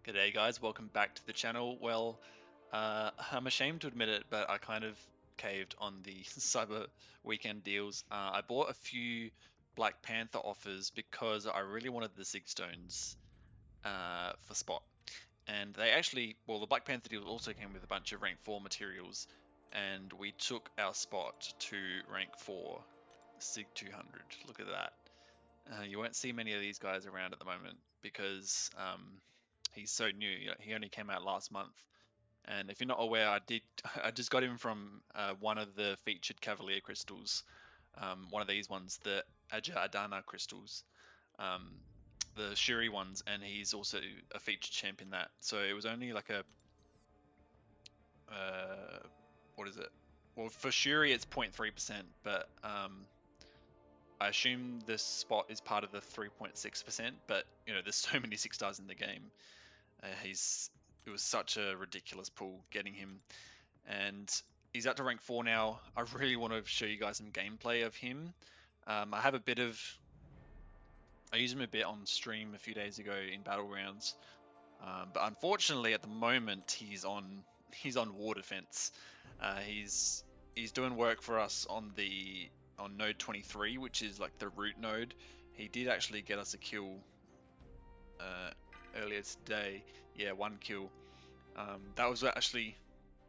G'day guys, welcome back to the channel. Well, I'm ashamed to admit it, but I kind of caved on the Cyber Weekend deals. I bought a few Black Panther offers because I really wanted the Sig Stones for spot. And they actually, well, the Black Panther deal also came with a bunch of rank 4 materials, and we took our spot to rank 4 Sig 200. Look at that. You won't see many of these guys around at the moment because he's so new. He only came out last month. And if you're not aware, I just got him from one of the featured Cavalier crystals, one of these ones, the Aja Adana crystals, um, the Shuri ones, and he's also a featured champ in that. So it was only like a what is it? Well, for Shuri it's 0.3%, but I assume this spot is part of the 3.6%, but there's so many 6 stars in the game. It was such a ridiculous pull getting him, and he's up to rank 4 now. I really want to show you guys some gameplay of him. I used him a bit on stream a few days ago in Battlegrounds, but unfortunately at the moment he's on war defense. He's doing work for us on node 23, which is like the root node. He did actually get us a kill earlier today. Yeah, one kill. That was actually,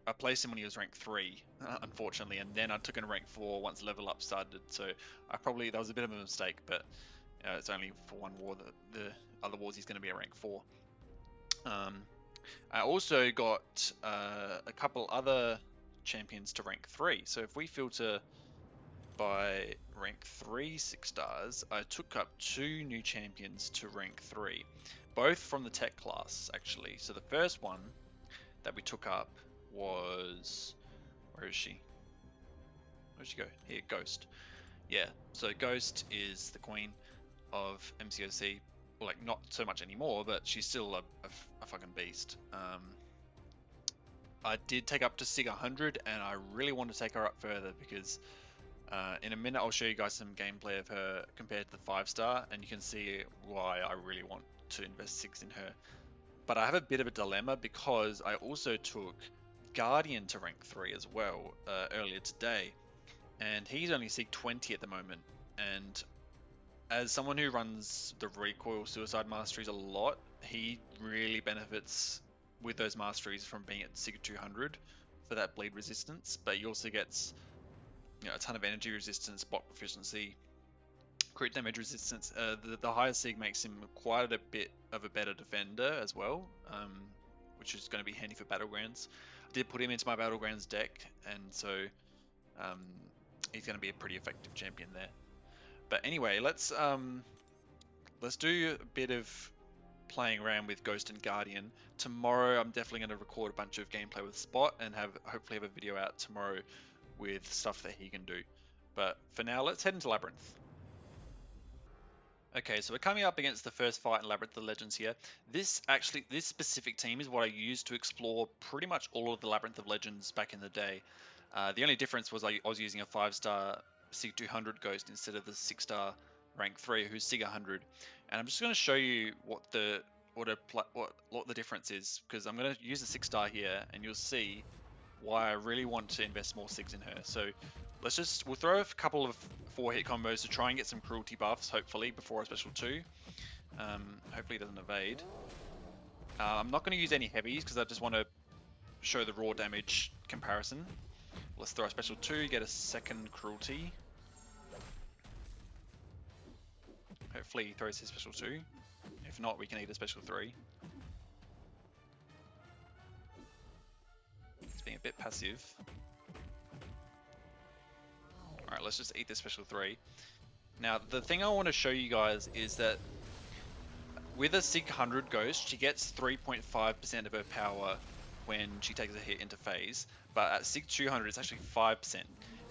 I placed him when he was rank 3, unfortunately, and then I took him to rank 4 once level up started. So that was a bit of a mistake, but it's only for one war. The other wars he's going to be at rank 4. I also got a couple other champions to rank 3. So if we filter by rank 3 6 stars, I took up 2 new champions to rank 3, both from the tech class actually. So the first one that we took up was, where is she? Where'd she go? Here, Ghost. Yeah, so Ghost is the queen of MCOC. Well, like, not so much anymore, but she's still a fucking beast. I did take up to Sig 100, and I really want to take her up further because in a minute I'll show you guys some gameplay of her compared to the 5-star, and you can see why I really want to invest 6 in her. But I have a bit of a dilemma because I also took Guardian to rank 3 as well earlier today, and he's only Sig 20 at the moment. And as someone who runs the recoil suicide masteries a lot, he really benefits with those masteries from being at Sig 200 for that bleed resistance. But he also gets a ton of energy resistance, bot proficiency, crit damage resistance. The higher Sig makes him quite a bit of a better defender as well, which is going to be handy for Battlegrounds. I did put him into my Battlegrounds deck, and so he's going to be a pretty effective champion there. But anyway, let's do a bit of playing around with Ghost and Guardian. Tomorrow I'm definitely going to record a bunch of gameplay with Spot and hopefully have a video out tomorrow with stuff that he can do. But for now, let's head into Labyrinth. Okay, so we're coming up against the first fight in Labyrinth of the Legends here. This specific team is what I used to explore pretty much all of the Labyrinth of Legends back in the day. The only difference was I was using a 5-star Sig 200 Ghost instead of the 6-star rank 3 who's Sig 100. And I'm just going to show you what the difference is, because I'm going to use the 6-star here and you'll see why I really want to invest more Sigs in her. So we'll throw a couple of 4-hit combos to try and get some cruelty buffs, hopefully, before a special 2. Hopefully it doesn't evade. I'm not going to use any heavies because I just want to show the raw damage comparison. Let's throw a special 2, get a second cruelty. Hopefully he throws his special 2. If not, we can eat a special 3. It's being a bit passive. Alright, let's just eat this special 3. Now, the thing I want to show you guys is that with a Sig 100 Ghost, she gets 3.5% of her power when she takes a hit into phase, but at Sig 200 it's actually 5%.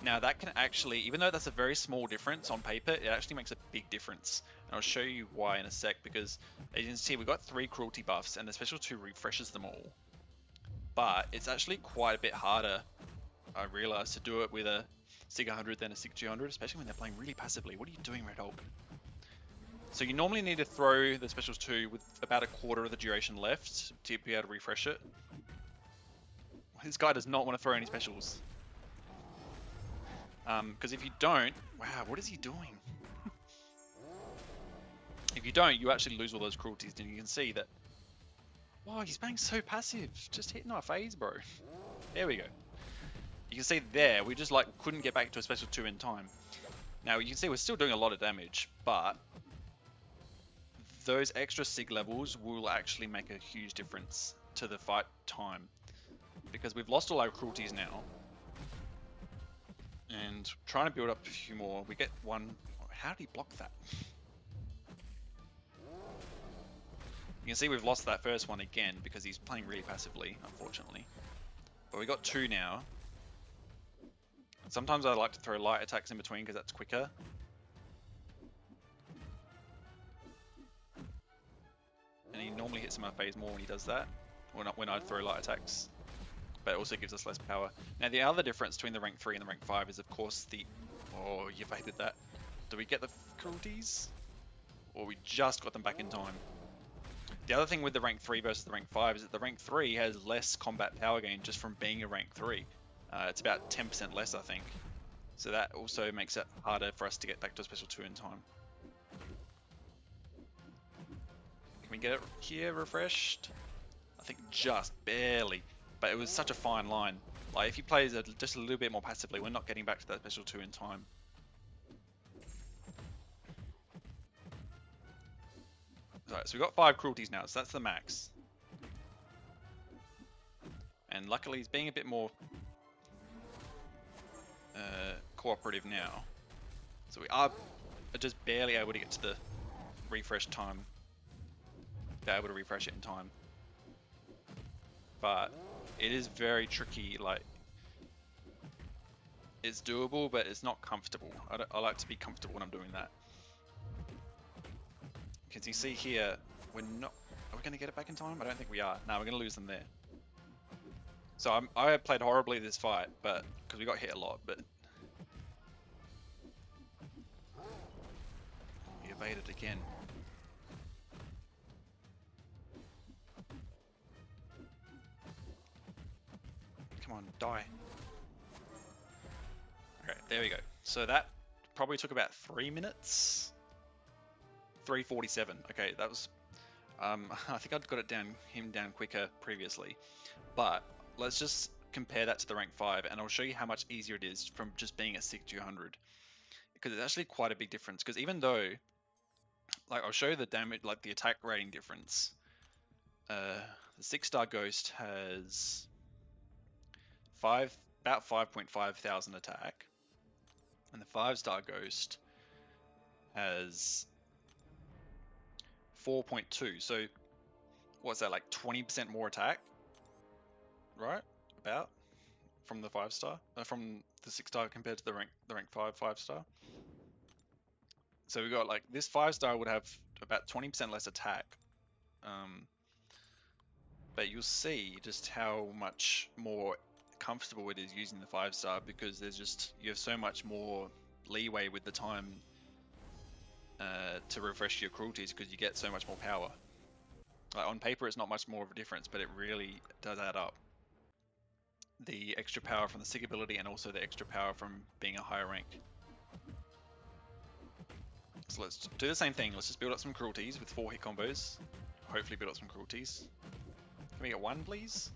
Now that can actually, even though that's a very small difference on paper, it actually makes a big difference. And I'll show you why in a sec, because as you can see we've got 3 cruelty buffs and the special 2 refreshes them all. But it's actually quite a bit harder, I realised, to do it with a Sig 100 than a Sig 200, especially when they're playing really passively. What are you doing, Red Hulk? So you normally need to throw the specials 2 with about a quarter of the duration left to be able to refresh it. This guy does not want to throw any specials. Because if you don't, wow, what is he doing? If you don't, you actually lose all those cruelties, and you can see that. Wow, he's being so passive, just hitting our phase, bro. There we go. You can see there, we just like couldn't get back to a special 2 in time. Now you can see we're still doing a lot of damage, but those extra sig levels will actually make a huge difference to the fight time, because we've lost all our cruelties now. And trying to build up a few more, we get one. How did he block that? You can see we've lost that first one again because he's playing really passively, unfortunately. But we got 2 now. Sometimes I like to throw light attacks in between because that's quicker. And he normally hits in my phase more when he does that, when I throw light attacks. But it also gives us less power. Now the other difference between the rank 3 and the rank 5 is of course the... Oh, you evaded that. Do we get the cruelties? Or we just got them back in time? The other thing with the rank 3 versus the rank 5 is that the rank 3 has less combat power gain just from being a rank 3. It's about 10% less, I think. So that also makes it harder for us to get back to a special 2 in time. Can we get it here refreshed? I think just barely. But it was such a fine line. Like if he plays just a little bit more passively, we're not getting back to that special 2 in time. Alright, so we've got 5 cruelties now, so that's the max. And luckily he's being a bit more cooperative now. So we are just barely able to get to the refresh time. Be able to refresh it in time. But it is very tricky, like it's doable, but it's not comfortable. I like to be comfortable when I'm doing that. Because you see here, we're not... Are we going to get it back in time? I don't think we are. No, we're going to lose them there. So I played horribly this fight, but because we got hit a lot, but... We evaded again. Come on, die. Okay, there we go. So that probably took about 3 minutes. 3:47. Okay, that was... I think I'd got him down quicker previously. But let's just compare that to the rank 5, and I'll show you how much easier it is from just being a sig 200. Because it's actually quite a big difference. Because even though, like, I'll show you the damage, like the attack rating difference. The 6-star Ghost has about 5.5 thousand attack, and the 5-star Ghost has 4.2. So what's that, like 20% more attack, right? About from the 5-star, from the 6-star compared to the rank 5-star. So we got like this 5-star would have about 20% less attack, but you'll see just how much more comfortable it is using the 5-star because you have so much more leeway with the time to refresh your cruelties because you get so much more power. Like on paper, it's not much more of a difference, but it really does add up. The extra power from the sig ability and also the extra power from being a higher rank. So let's do the same thing. Let's just build up some cruelties with 4 hit combos. Hopefully build up some cruelties. Can we get 1, please?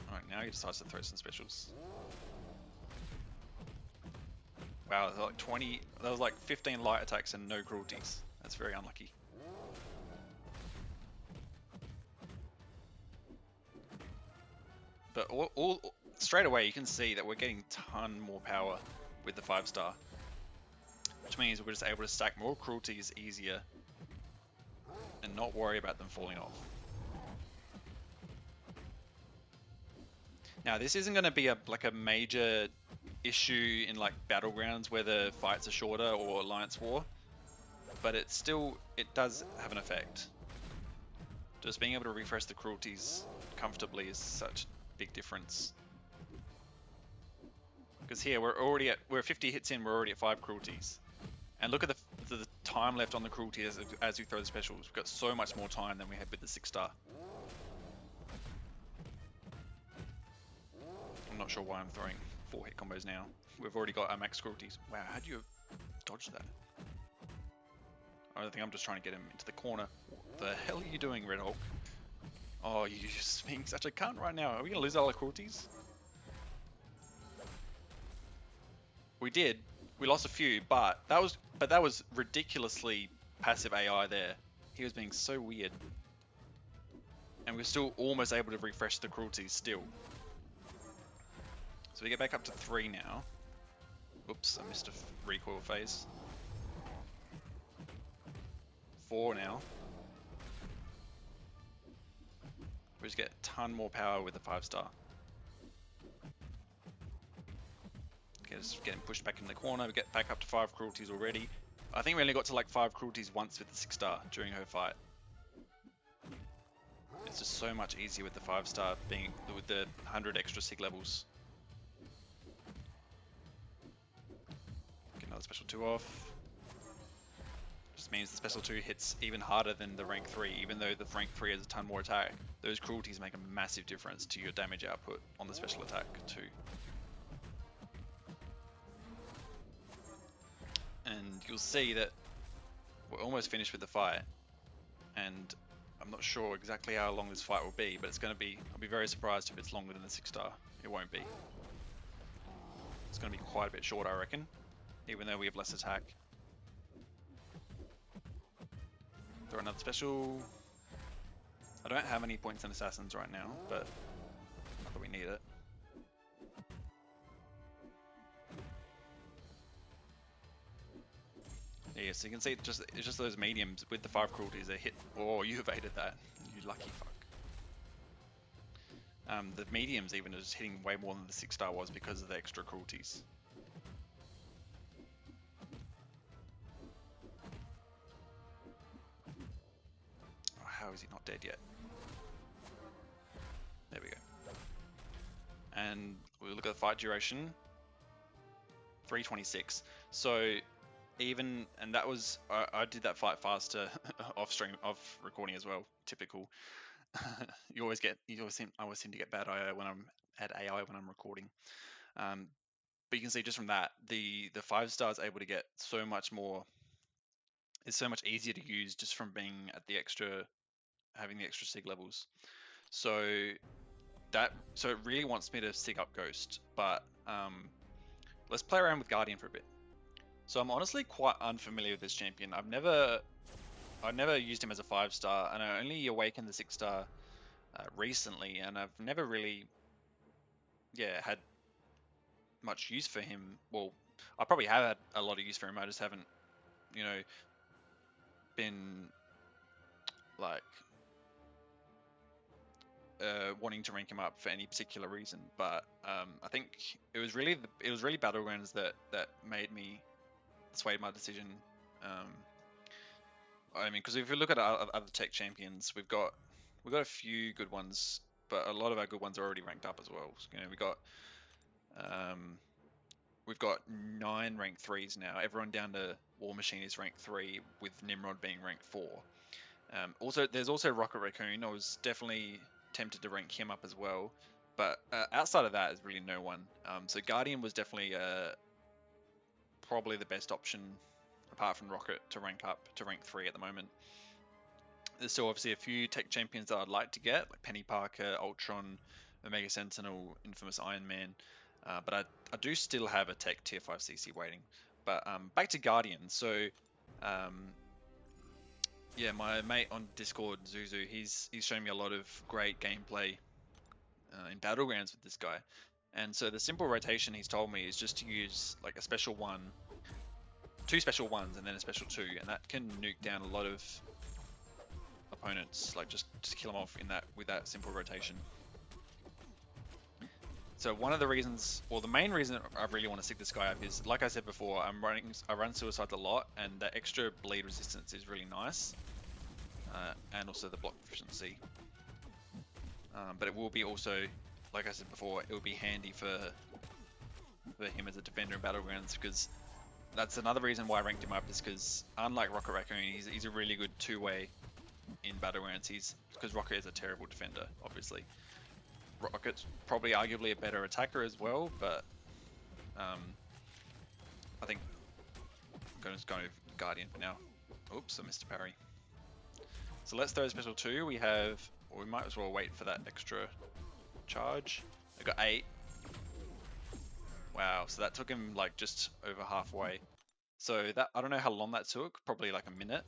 Alright, now he decides to throw some specials. Wow, that was like 20. That was like 15 light attacks and no cruelties. That's very unlucky. But straight away you can see that we're getting a ton more power with the 5-star, which means we're just able to stack more cruelties easier and not worry about them falling off. Now this isn't going to be a major issue in like battlegrounds where the fights are shorter or alliance war, but it does have an effect. Just being able to refresh the cruelties comfortably is such a big difference. Because here we're 50 hits in, we're already at 5 cruelties, And look at the time left on the cruelty as we throw the specials. We've got so much more time than we had with the 6-star. I'm not sure why I'm throwing 4 hit combos now. We've already got our max cruelties. Wow, how do you dodge that? I don't think I'm just trying to get him into the corner. What the hell are you doing, Red Hulk? Oh, you're just being such a cunt right now. Are we going to lose all our cruelties? We did. We lost a few, but that was ridiculously passive AI there. He was being so weird. And we're still almost able to refresh the cruelties still. So we get back up to 3 now. Oops, I missed a recoil phase. 4 now. We just get a ton more power with the 5-star. Okay, just getting pushed back in the corner. We get back up to 5 cruelties already. I think we only got to like 5 cruelties once with the 6-star during her fight. It's just so much easier with the 5-star being with the 100 extra sig levels. Get another special 2 off. Just means the special 2 hits even harder than the rank 3, even though the rank 3 has a ton more attack. Those cruelties make a massive difference to your damage output on the special attack too. And you'll see that we're almost finished with the fight, and I'm not sure exactly how long this fight will be, but it's going to be, I'll be very surprised if it's longer than the 6-star. It won't be. It's going to be quite a bit short, I reckon, even though we have less attack. Throw another special. I don't have any points in assassins right now, but not that we need it. Yeah, so you can see it's just those mediums with the 5 cruelties they hit. Oh, you evaded that, you lucky fuck. The mediums even are just hitting way more than the 6-star was because of the extra cruelties. Oh, how is he not dead yet? There we go. And we look at the fight duration, 326. So even, and that was, I did that fight faster off stream, off recording as well. Typical. I always seem to get bad AI when I'm recording. But you can see just from that, the 5-star is able to get so much more. It's so much easier to use just from being at the extra, having the extra sig levels. So it really wants me to sig up Ghost, but let's play around with Guardian for a bit. So I'm honestly quite unfamiliar with this champion. I've never used him as a 5-star, and I only awakened the 6-star recently, and I've never really, had much use for him. Well, I probably have had a lot of use for him. I just haven't, been like wanting to rank him up for any particular reason. But I think it was really Battlegrounds that made me sway my decision. I mean, because if you look at other tech champions, we've got a few good ones, but a lot of our good ones are already ranked up as well. So, we've got 9 rank 3s now. Everyone down to War Machine is rank 3, with Nimrod being rank 4. There's also Rocket Raccoon. I was definitely tempted to rank him up as well, but outside of that, there's really no one. So Guardian was definitely probably the best option, apart from Rocket, to rank up to rank 3 at the moment. There's still obviously a few tech champions that I'd like to get, like Penny Parker, Ultron, Omega Sentinel, Infamous Iron Man, but I do still have a tech tier 5 CC waiting. But back to Guardian. So yeah, my mate on Discord, Zuzu, he's shown me a lot of great gameplay in Battlegrounds with this guy. And so the simple rotation he's told me is just to use like a special 1, 2 special 1s, and then a special 2, and that can nuke down a lot of opponents, like just kill them off with that simple rotation. So one of the reasons, or the main reason I really want to stick this guy up is, like I said before, I run suicides a lot, and that extra bleed resistance is really nice, and also the block efficiency. But it will be also, like I said before, it will be handy for him as a defender in Battlegrounds, because that's another reason why I ranked him up, is because unlike Rocket Raccoon, he's a really good two-way in Battlegrounds. He's because Rocket is a terrible defender, obviously. Rocket's probably arguably a better attacker as well, but I think I'm going to go with Guardian for now. Oops, I missed a parry. So let's throw special 2. We have, or we might as well wait for that extra charge. I got 8. Wow, so that took him like just over halfway. So that, I don't know how long that took, probably like a minute.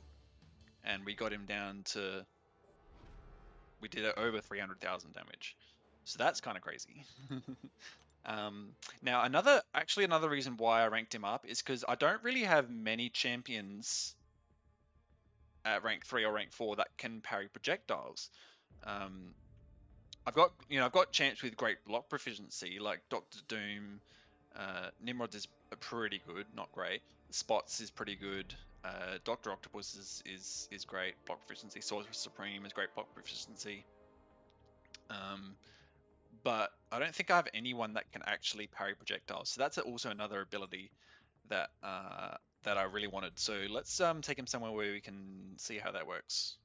And we got him down to, we did over 300,000 damage. So that's kind of crazy. Now another reason why I ranked him up is because I don't really have many champions at rank 3 or rank 4 that can parry projectiles. Um, I've got champs with great block proficiency like Doctor Doom. Nimrod is pretty good, not great. Spots is pretty good. Doctor Octopus is great block proficiency. Sorcerer Supreme is great block proficiency. But I don't think I have anyone that can actually parry projectiles. So that's also another ability that that I really wanted. So let's take him somewhere where we can see how that works.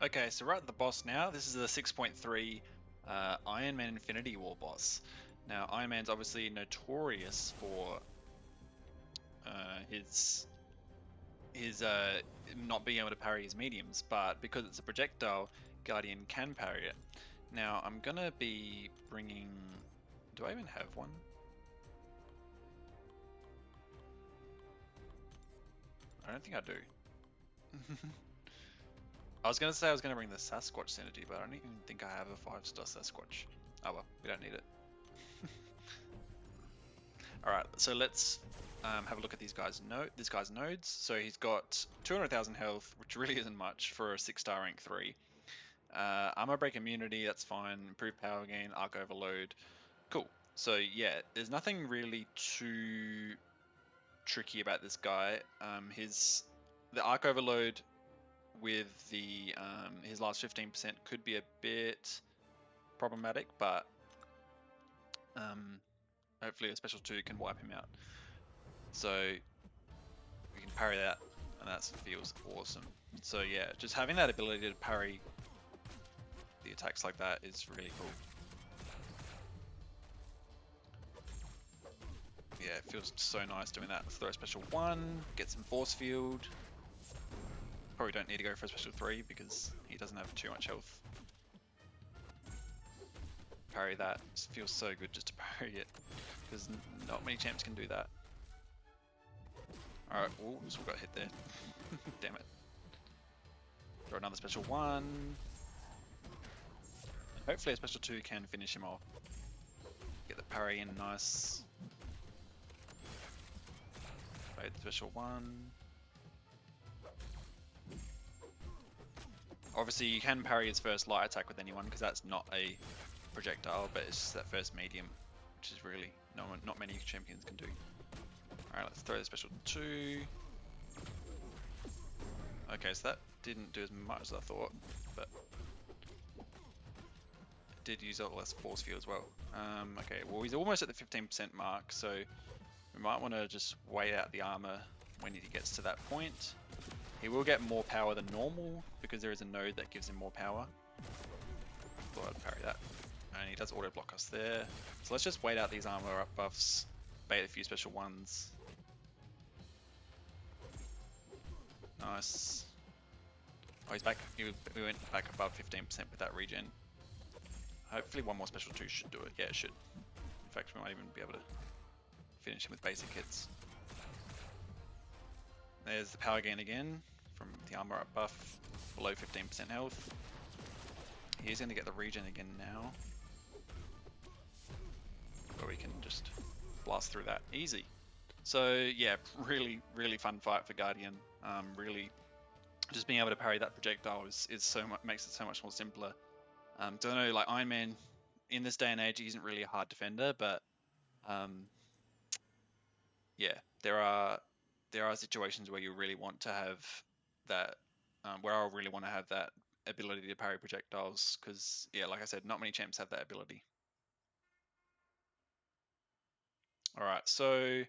Okay, so we're at the boss now. This is the 6.3 Iron Man Infinity War boss. Now, Iron Man's obviously notorious for his not being able to parry his mediums, but because it's a projectile, Guardian can parry it. Now, I'm gonna be bringing. Do I even have one? I don't think I do. I was gonna say I was gonna bring the Sasquatch synergy, but I don't even think I have a 5-star Sasquatch. Oh well, we don't need it. All right, so let's have a look at this guy's nodes. So he's got 200,000 health, which really isn't much for a 6-star rank 3. Armor break immunity, that's fine. Improved power gain, arc overload, cool. So yeah, there's nothing really too tricky about this guy. The arc overload with the his last 15% could be a bit problematic, but um, hopefully a special 2 can wipe him out. So we can parry that, and that feels awesome. So yeah, just having that ability to parry the attacks like that is really cool. Yeah, it feels so nice doing that. Let's throw a special 1, get some force field. Probably don't need to go for a special 3 because he doesn't have too much health. Parry that. It feels so good just to parry it, because not many champs can do that. Alright, so we got hit there. Damn it. Throw another special 1. Hopefully a special 2 can finish him off. Get the parry in nice. Play the special 1. Obviously you can parry his first light attack with anyone because that's not a projectile, but it's just that first medium, which is really not many champions can do. Alright, let's throw the special 2. Okay, so that didn't do as much as I thought, but it did use a lot less force field as well. Okay, well he's almost at the 15% mark, so we might want to just wait out the armor when he gets to that point. He will get more power than normal because there is a node that gives him more power. Thought I'd parry that. And he does auto block us there. So let's just wait out these armor up buffs, bait a few special 1s. Nice. Oh, he's back. We went back above 15% with that regen. Hopefully one more special 2 should do it. Yeah, it should. In fact, we might even be able to finish him with basic hits. There's the power gain again from the armor up buff, below 15% health. He's going to get the regen again now, where we can just blast through that easy. So yeah, really, really fun fight for Guardian. Really, just being able to parry that projectile is so much, makes it so much more simpler. So I know, like Iron Man, in this day and age, he isn't really a hard defender, but yeah, there are situations where you really want to have that, where I really want to have that ability to parry projectiles, because yeah, like I said, not many champs have that ability. All right, so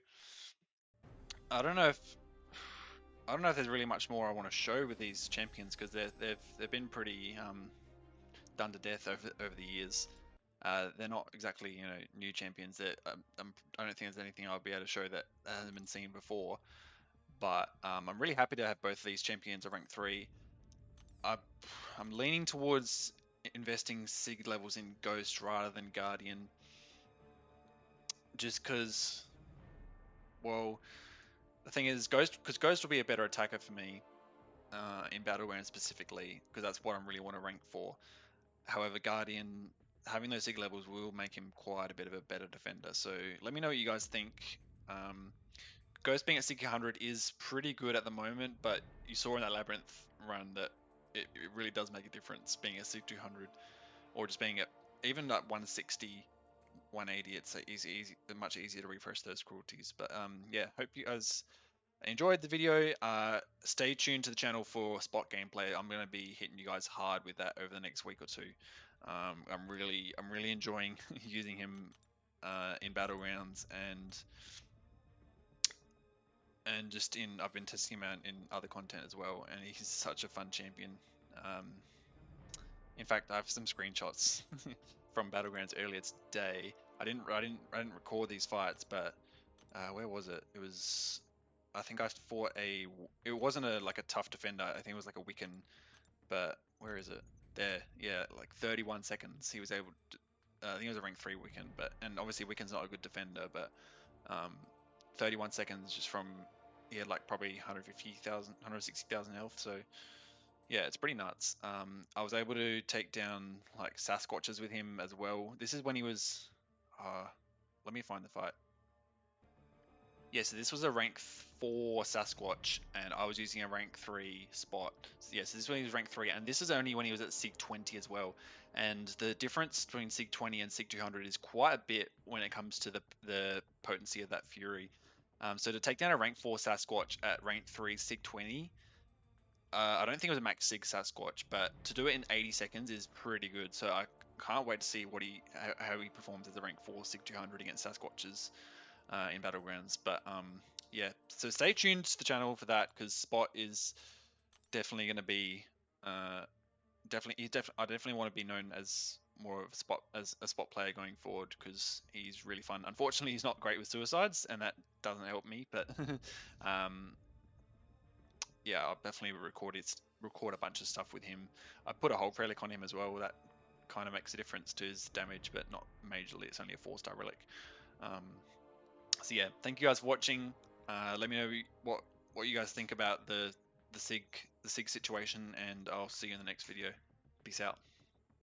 I don't know if there's really much more I want to show with these champions because they've been pretty done to death over the years. They're not exactly new champions. That I don't think there's anything I'll be able to show that hasn't been seen before. But I'm really happy to have both of these champions at rank 3. I'm leaning towards investing sig levels in Ghost rather than Guardian, just because, well, the thing is, Ghost will be a better attacker for me in Battleground specifically, because that's what I really want to rank for. However, Guardian, having those sig levels will make him quite a bit of a better defender. So let me know what you guys think. Um, Ghost being at 600 is pretty good at the moment, but you saw in that Labyrinth run that it really does make a difference being at 200 or just being at even at 160, 180. It's much easier to refresh those cruelties. But yeah, hope you guys enjoyed the video. Stay tuned to the channel for spot gameplay. I'm going to be hitting you guys hard with that over the next week or two. I'm really enjoying using him in battlegrounds and I've been testing him out in other content as well, and he's such a fun champion. In fact, I have some screenshots from Battlegrounds earlier today. I didn't record these fights, but where was it? It was, I think I fought a. It wasn't a like a tough defender. I think it was like a Wiccan, but where is it? There, yeah, like 31 seconds. He was able to. I think it was a rank 3 Wiccan, but and obviously Wiccan's not a good defender, but 31 seconds just from he had like probably 150,000, 160,000 health. So yeah, it's pretty nuts. I was able to take down like Sasquatches with him as well. This is when he was. Let me find the fight. Yeah, so this was a rank 4 Sasquatch, and I was using a rank 3 spot. So yeah, so this is when he was rank 3, and this is only when he was at Sig 20 as well. And the difference between Sig 20 and Sig 200 is quite a bit when it comes to the potency of that Fury. So to take down a rank 4 Sasquatch at rank 3 Sig 20, I don't think it was a max Sig Sasquatch, but to do it in 80 seconds is pretty good. So I can't wait to see how he performs as a rank 4 Sig 200 against Sasquatches in Battlegrounds. But yeah, so stay tuned to the channel for that because Spot is definitely going to be I definitely want to be known as more of a spot player going forward because he's really fun. Unfortunately, he's not great with suicides, and that doesn't help me. But um, yeah, I'll definitely record a bunch of stuff with him. I put a hold relic on him as well. That kind of makes a difference to his damage, but not majorly. It's only a 4-star relic. Um, so yeah, thank you guys for watching. Let me know what you guys think about the sig situation, and I'll see you in the next video. Peace out.